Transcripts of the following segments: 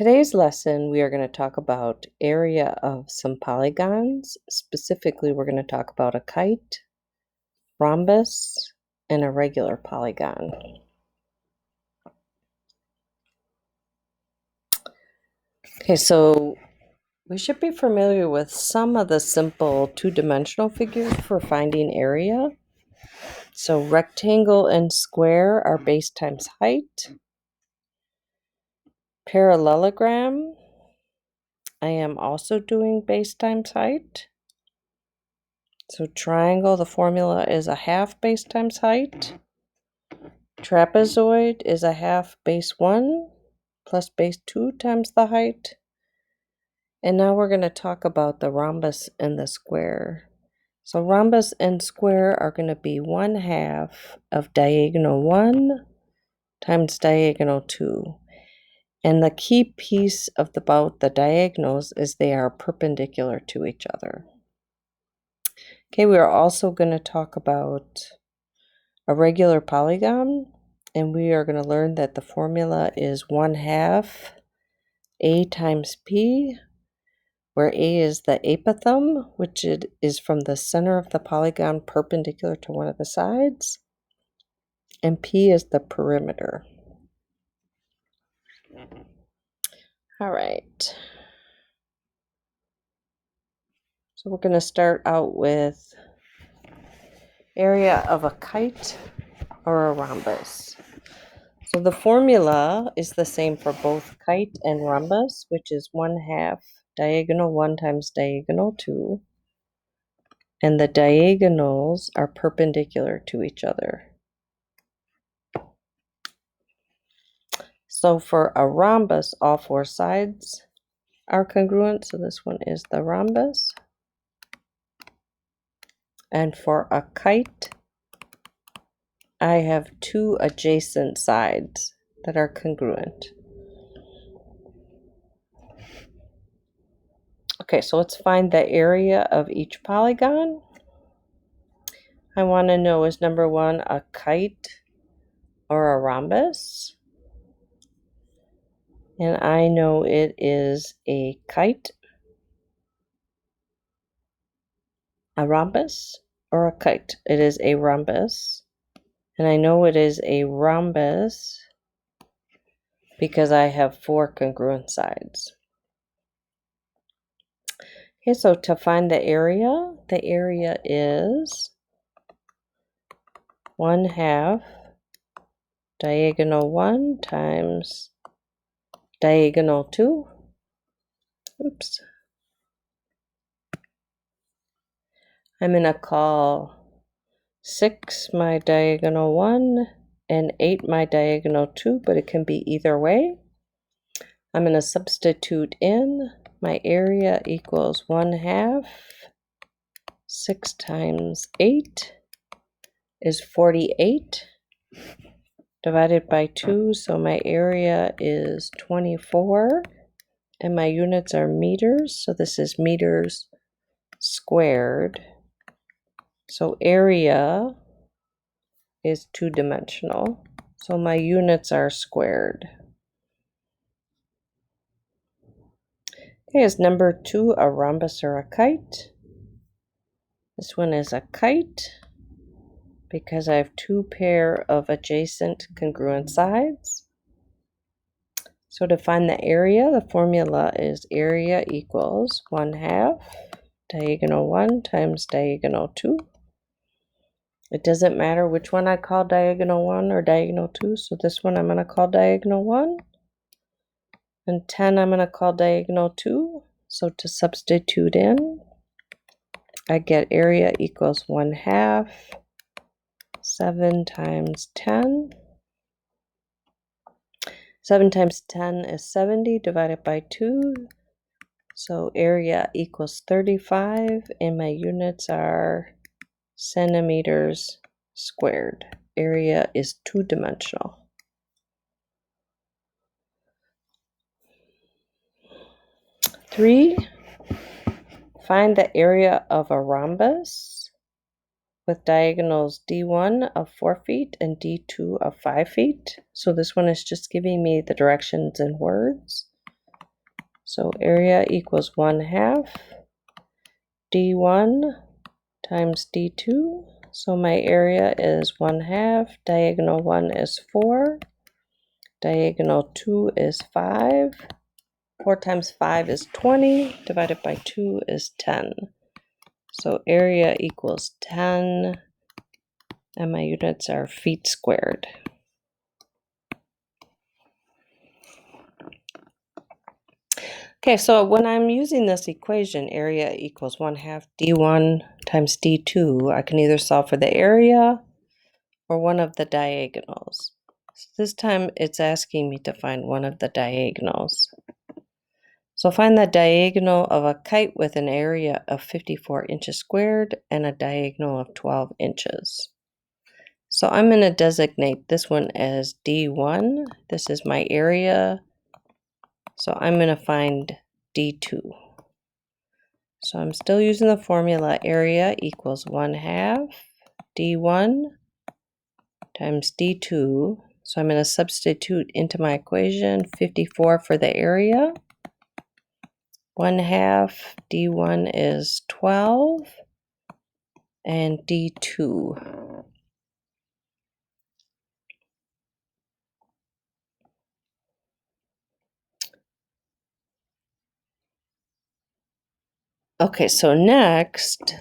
Today's lesson, we are going to talk about area of some polygons. Specifically, we're going to talk about a kite, rhombus, and a regular polygon. Okay, so we should be familiar with some of the simple two-dimensional figures for finding area. So rectangle and square are base times height. Parallelogram, I am also doing base times height. So triangle, the formula is a half base times height. Trapezoid is a half base 1 plus base 2 times the height. And now we're going to talk about the rhombus and the square. So rhombus and square are going to be 1/2 of diagonal 1 times diagonal 2. And the key piece about the diagonals is they are perpendicular to each other. Okay, we are also going to talk about a regular polygon, and we are going to learn that the formula is 1/2 a times p, where a is the apothem, which it is from the center of the polygon perpendicular to one of the sides, and p is the perimeter. All right. So we're going to start out with area of a kite or a rhombus. So the formula is the same for both kite and rhombus, which is 1/2 diagonal 1 times diagonal 2. And the diagonals are perpendicular to each other. So for a rhombus, all four sides are congruent. So this one is the rhombus. And for a kite, I have two adjacent sides that are congruent. Okay, so let's find the area of each polygon. I want to know, is number 1 a kite or a rhombus? And I know it is a kite, a rhombus, or a kite. It is a rhombus. And I know it is a rhombus because I have 4 congruent sides. Okay, so to find the area is 1/2 diagonal 1 times diagonal 2. Oops. I'm going to call 6 my diagonal 1 and 8 my diagonal 2, but it can be either way. I'm going to substitute in my area equals 1/2. 6 times 8 is 48 divided by 2, so my area is 24, and my units are meters, so this is meters squared. So area is two-dimensional, so my units are squared. Okay, is number 2 a rhombus or a kite? This one is a kite because I have 2 pair of adjacent congruent sides. So to find the area, the formula is area equals 1/2 diagonal 1 times diagonal 2. It doesn't matter which one I call diagonal 1 or diagonal 2, so this one I'm going to call diagonal 1. And 10 I'm going to call diagonal 2. So to substitute in, I get area equals 1/2, 7 times 10. 7 times 10 is 70 divided by 2. So area equals 35, and my units are centimeters squared. Area is two-dimensional. Three, find the area of a rhombus with diagonals D1 of 4 feet and D2 of 5 feet. So this one is just giving me the directions in words. So area equals 1/2 d1 times d2. So my area is 1/2, diagonal 1 is 4, diagonal 2 is 5, 4 times 5 is 20, divided by 2 is 10. So area equals 10, and my units are feet squared. Okay, so when I'm using this equation, area equals 1/2 d1 times d2, I can either solve for the area or one of the diagonals. So this time it's asking me to find one of the diagonals. So find the diagonal of a kite with an area of 54 inches squared and a diagonal of 12 inches. So I'm going to designate this one as D1. This is my area. So I'm going to find D2. So I'm still using the formula area equals 1/2 D1 times D2. So I'm going to substitute into my equation 54 for the area. 1/2 D1 is 12 and D2. Okay, so next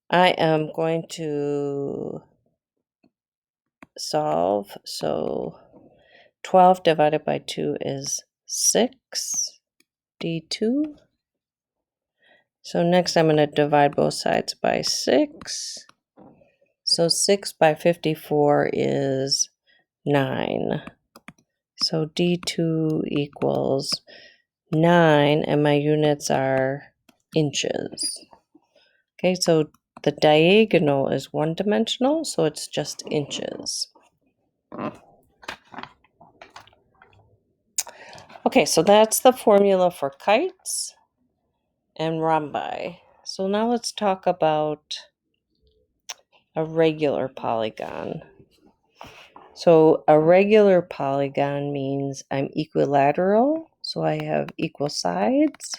I am going to solve. So 12 divided by 2 is 6 d2. So next I'm going to divide both sides by 6. So 6 by 54 is 9. So d2 equals 9, and my units are inches. Okay, so the diagonal is one-dimensional, so it's just inches. Okay, so that's the formula for kites and rhombi. So now let's talk about a regular polygon. So a regular polygon means I'm equilateral, so I have equal sides,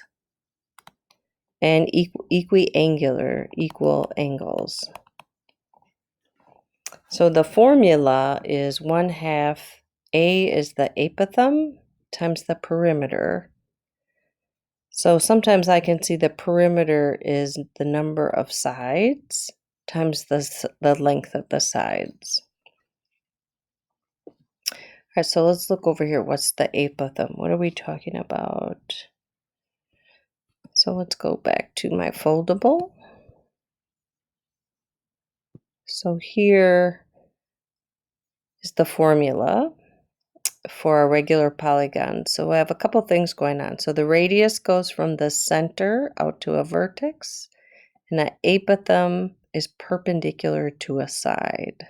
and equiangular, equal angles. So the formula is 1/2 A is the apothem times the perimeter. So sometimes I can see the perimeter is the number of sides times the length of the sides. All right, so let's look over here. What's the apothem? What are we talking about? So let's go back to my foldable. So here is the formula for a regular polygon. So I have a couple things going on. So the radius goes from the center out to a vertex, and the apothem is perpendicular to a side.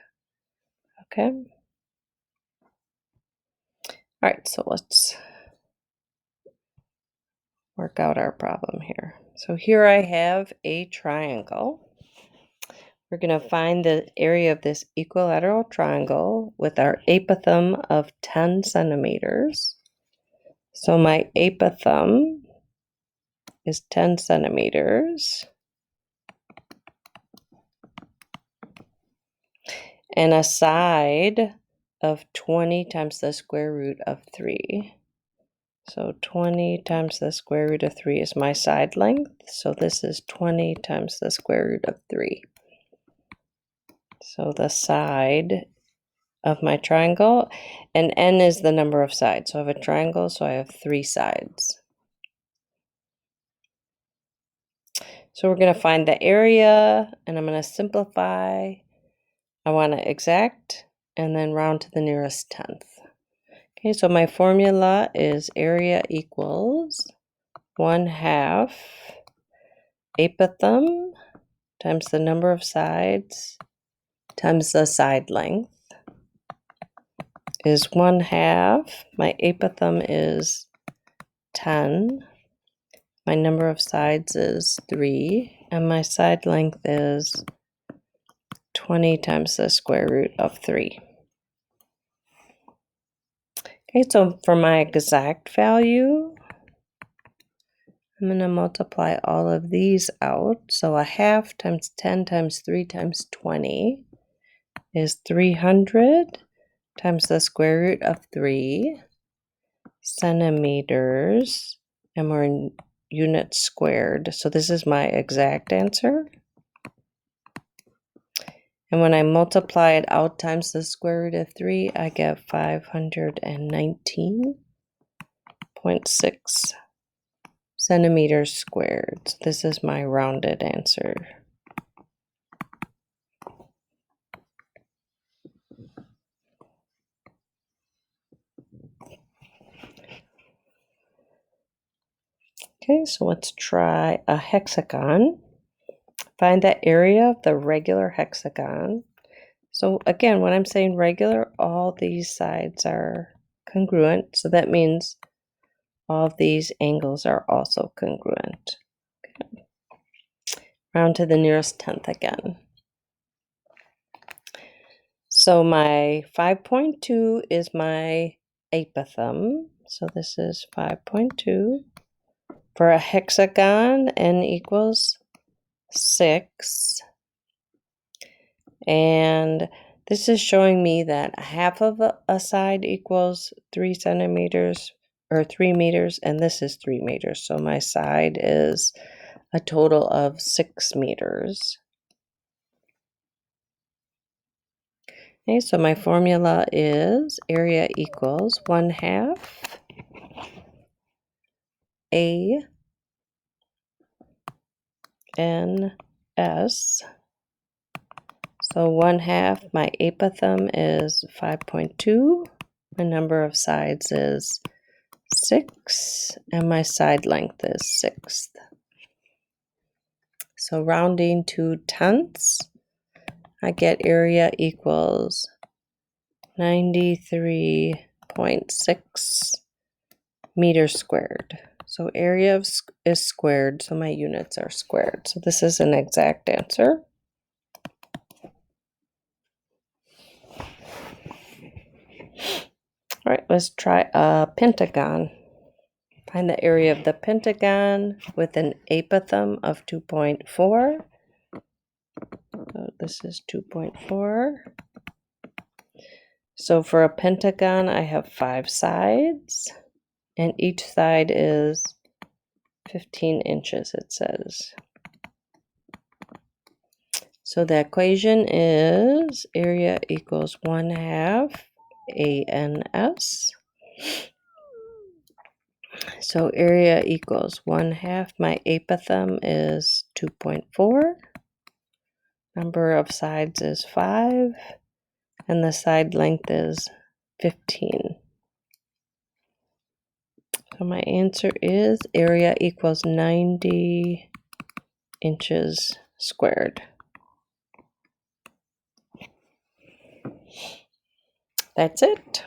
Okay. All right, so let's work out our problem here. So here I have a triangle. We're going to find the area of this equilateral triangle with our apothem of 10 centimeters. So my apothem is 10 centimeters. And a side of 20 times the square root of 3. So 20 times the square root of 3 is my side length. So this is 20 times the square root of 3. So the side of my triangle, and n is the number of sides. So I have a triangle, so I have 3 sides. So we're going to find the area, and I'm going to simplify. I want to exact and then round to the nearest tenth. Okay, so my formula is area equals 1/2 apothem times the number of sides times the side length is 1/2. My apothem is 10. My number of sides is 3, and my side length is 20 times the square root of 3. Okay, so for my exact value, I'm going to multiply all of these out. So a half times 10 times 3 times 20 is 300 times the square root of 3 centimeters, and we're in units squared. So this is my exact answer. And when I multiply it out times the square root of 3, I get 519.6 centimeters squared. So this is my rounded answer. Okay, so let's try a hexagon. Find the area of the regular hexagon. So again, when I'm saying regular, all these sides are congruent. So that means all of these angles are also congruent. Okay. Round to the nearest tenth again. So my 5.2 is my apothem. So this is 5.2. For a hexagon, n equals 6. And this is showing me that half of a side equals 3 centimeters or 3 meters, and this is 3 meters. So my side is a total of 6 meters. Okay, so my formula is area equals 1/2 A N S. So 1/2, my apothem is 5.2. My number of sides is 6, and my side length is 6. So rounding to tenths, I get area equals 93.6 meters squared. So area is squared, so my units are squared. So this is an exact answer. All right, let's try a pentagon. Find the area of the pentagon with an apothem of 2.4. So this is 2.4. So for a pentagon, I have 5 sides, and each side is 15 inches, it says. So the equation is area equals 1/2 ANS. So area equals 1/2. My apothem is 2.4. Number of sides is 5. And the side length is 15. So my answer is area equals 90 inches squared. That's it.